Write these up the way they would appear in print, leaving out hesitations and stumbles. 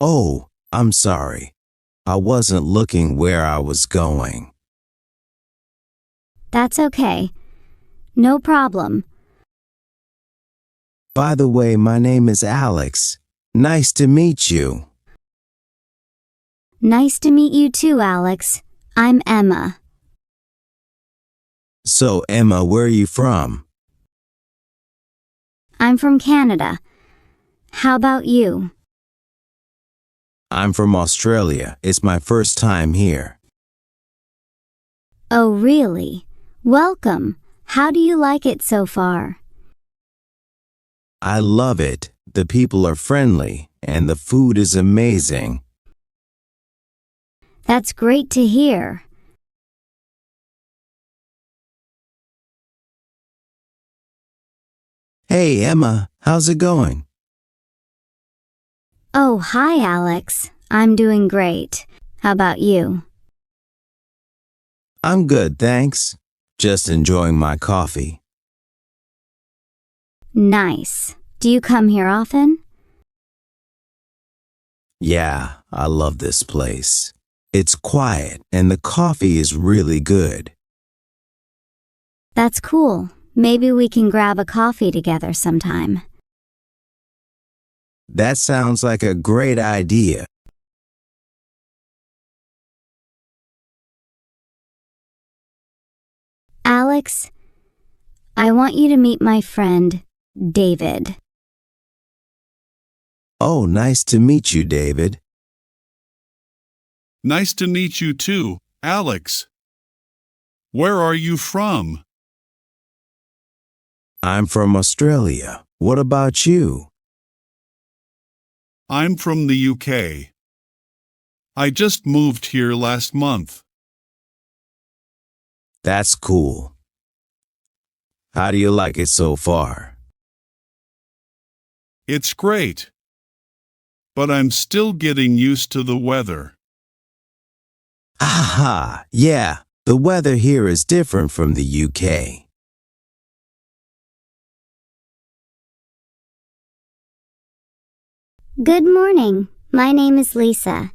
Oh, I'm sorry. I wasn't looking where I was going. That's okay. No problem. By the way, my name is Alex. Nice to meet you. Nice to meet you too, Alex. I'm Emma. So, Emma, where are you from? I'm from Canada. How about you? I'm from Australia. It's my first time here. Oh, really? Welcome. How do you like it so far? I love it. The people are friendly, and the food is amazing. That's great to hear. Hey, Emma, how's it going? Oh, hi, Alex. I'm doing great. How about you? I'm good, thanks. Just enjoying my coffee. Nice. Do you come here often? Yeah, I love this place. It's quiet, and the coffee is really good. That's cool. Maybe we can grab a coffee together sometime. That sounds like a great idea. Alex, I want you to meet my friend, David. Oh, nice to meet you, David. Nice to meet you too, Alex. Where are you from? I'm from Australia. What about you? I'm from the UK. I just moved here last month. That's cool. How do you like it so far? It's great. But I'm still getting used to the weather. Aha, yeah, the weather here is different from the UK. Good morning. My name is Lisa.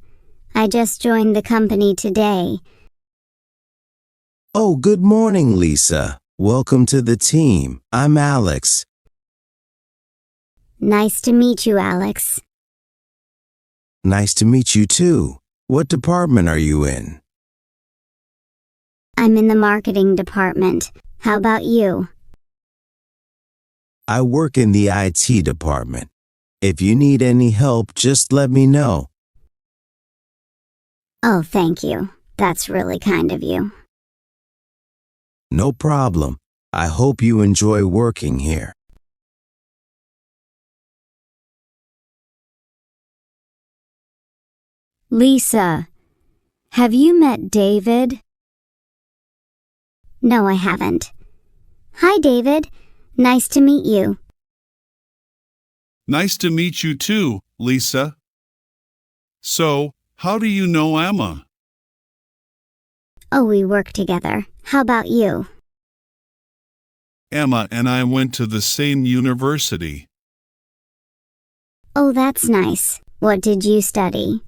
I just joined the company today. Oh, good morning, Lisa. Welcome to the team. I'm Alex. Nice to meet you, Alex. Nice to meet you too. What department are you in? I'm in the marketing department. How about you? I work in the IT department. If you need any help, just let me know. Oh, thank you. That's really kind of you. No problem. I hope you enjoy working here. Lisa, have you met David? No, I haven't. Hi, David. Nice to meet you. Nice to meet you too, Lisa. So, how do you know Emma? Oh, we work together. How about you? Emma and I went to the same university. Oh, that's nice. What did you study?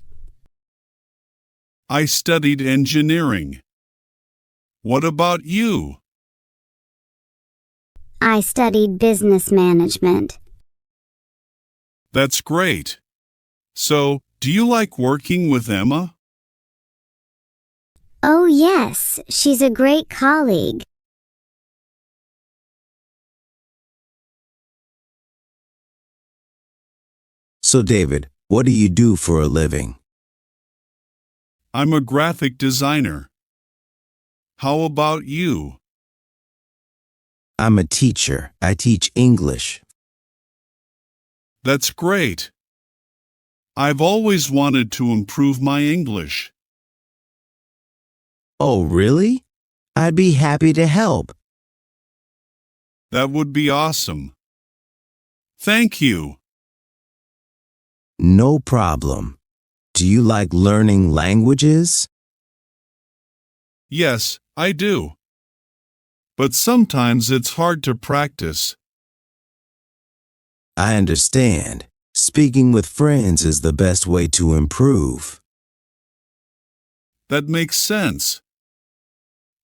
I studied engineering. What about you? I studied business management. That's great. So, do you like working with Emma? Oh, yes. She's a great colleague. So, David, what do you do for a living? I'm a graphic designer. How about you? I'm a teacher. I teach English. That's great. I've always wanted to improve my English. Oh, really? I'd be happy to help. That would be awesome. Thank you. No problem. Do you like learning languages? Yes, I do. But sometimes it's hard to practice. I understand. Speaking with friends is the best way to improve. That makes sense.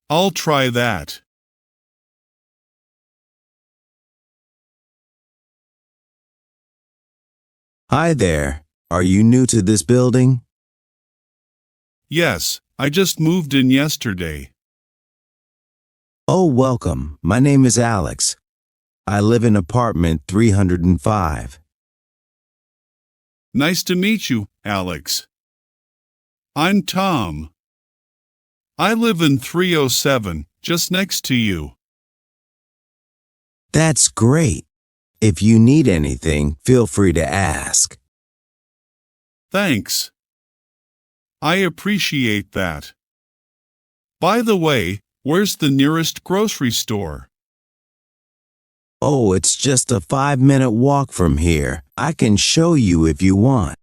I'll try that. Hi there. Are you new to this building? Yes, I just moved in yesterday. Oh, welcome. My name is Alex. I live in apartment 305. Nice to meet you, Alex. I'm Tom. I live in 307, just next to you. That's great. If you need anything, feel free to ask. Thanks. I appreciate that. By the way, where's the nearest grocery store? Oh, it's just a 5-minute walk from here. I can show you if you want.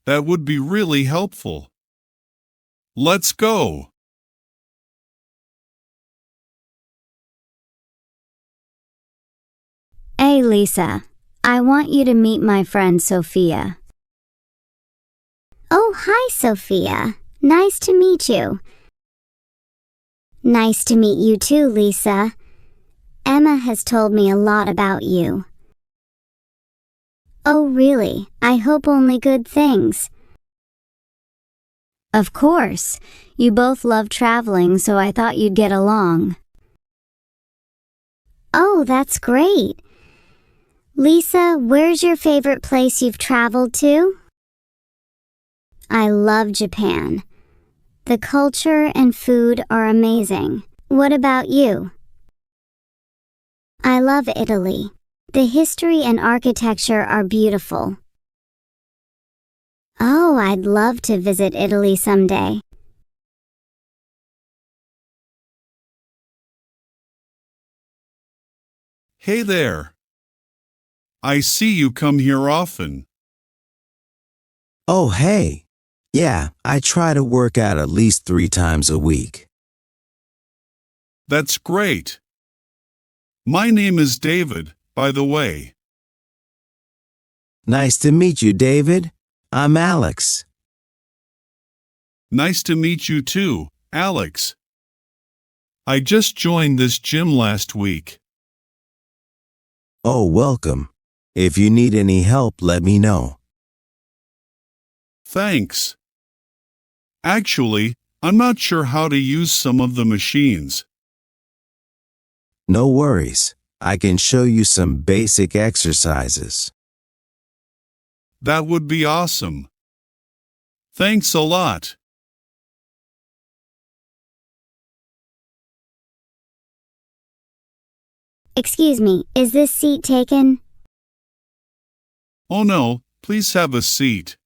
That would be really helpful. Let's go. Hey, Lisa. I want you to meet my friend Sophia. Oh, hi, Sophia. Nice to meet you. Nice to meet you too, Lisa. Emma has told me a lot about you. Oh, really? I hope only good things. Of course. You both love traveling, so I thought you'd get along. Oh, that's great. Lisa, where's your favorite place you've traveled to? I love Japan. The culture and food are amazing. What about you? I love Italy. The history and architecture are beautiful. Oh, I'd love to visit Italy someday. Hey there. I see you come here often. Oh, hey. Yeah, I try to work out at least 3 times a week. That's great. My name is David, by the way. Nice to meet you, David. I'm Alex. Nice to meet you too, Alex. I just joined this gym last week. Oh, welcome. If you need any help, let me know. Thanks. Actually, I'm not sure how to use some of the machines. No worries. I can show you some basic exercises. That would be awesome. Thanks a lot. Excuse me, is this seat taken? Oh no, please have a seat.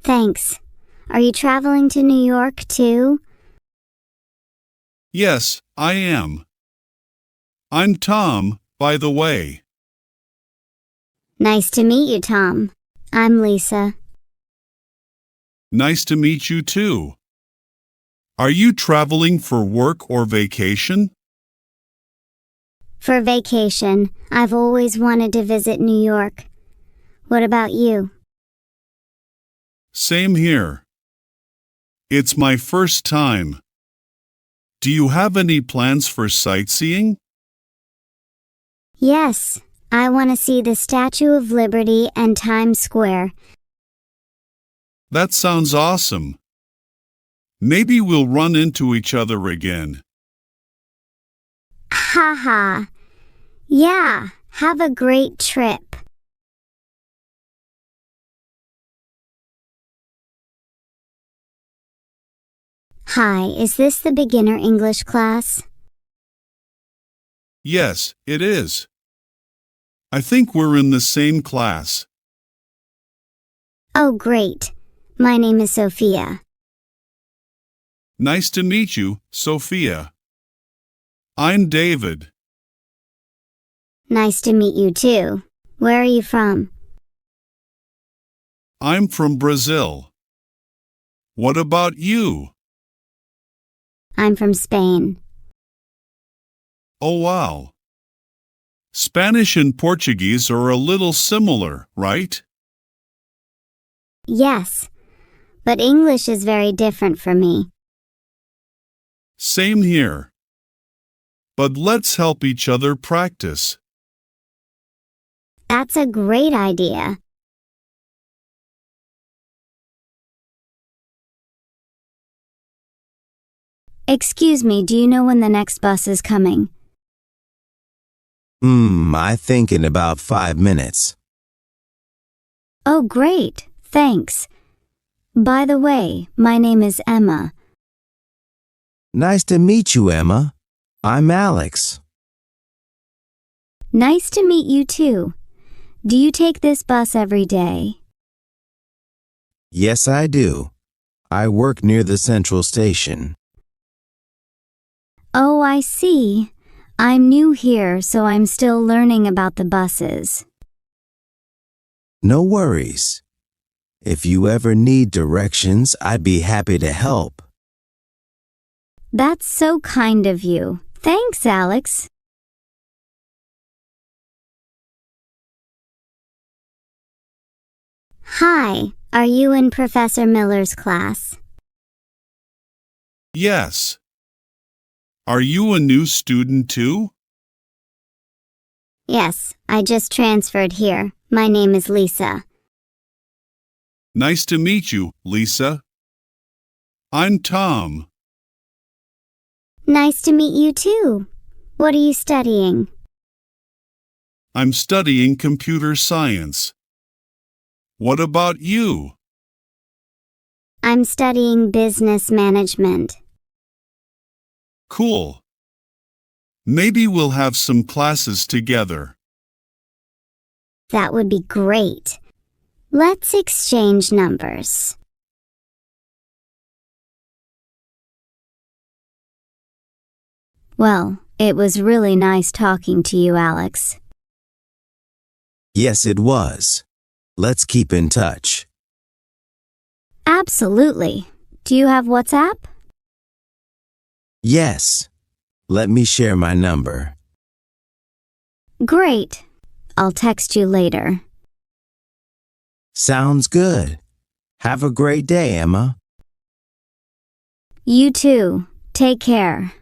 Thanks. Are you traveling to New York too? Yes, I am. I'm Tom, by the way. Nice to meet you, Tom. I'm Lisa. Nice to meet you too. Are you traveling for work or vacation? For vacation, I've always wanted to visit New York. What about you? Same here. It's my first time. Do you have any plans for sightseeing? Yes, I want to see the Statue of Liberty and Times Square. That sounds awesome. Maybe we'll run into each other again. Ha ha. Yeah, have a great trip. Hi, is this the beginner English class? Yes, it is. I think we're in the same class. Oh, great. My name is Sophia. Nice to meet you, Sophia. I'm David. Nice to meet you too. Where are you from? I'm from Brazil. What about you? I'm from Spain. Oh wow. Spanish and Portuguese are a little similar, right? Yes, but English is very different for me. Same here. But let's help each other practice. That's a great idea. Excuse me, do you know when the next bus is coming? I think in about 5 minutes. Oh, great. Thanks. By the way, my name is Emma. Nice to meet you, Emma. I'm Alex. Nice to meet you too. Do you take this bus every day? Yes, I do. I work near the central station. Oh, I see. I'm new here, so I'm still learning about the buses. No worries. If you ever need directions, I'd be happy to help. That's so kind of you. Thanks, Alex. Hi, are you in Professor Miller's class? Yes. Are you a new student too? Yes, I just transferred here. My name is Lisa. Nice to meet you, Lisa. I'm Tom. Nice to meet you too. What are you studying? I'm studying computer science. What about you? I'm studying business management. Cool. Maybe we'll have some classes together. That would be great. Let's exchange numbers. Well, it was really nice talking to you, Alex. Yes, it was. Let's keep in touch. Absolutely. Do you have WhatsApp? Yes. Let me share my number. Great. I'll text you later. Sounds good. Have a great day, Emma. You too. Take care.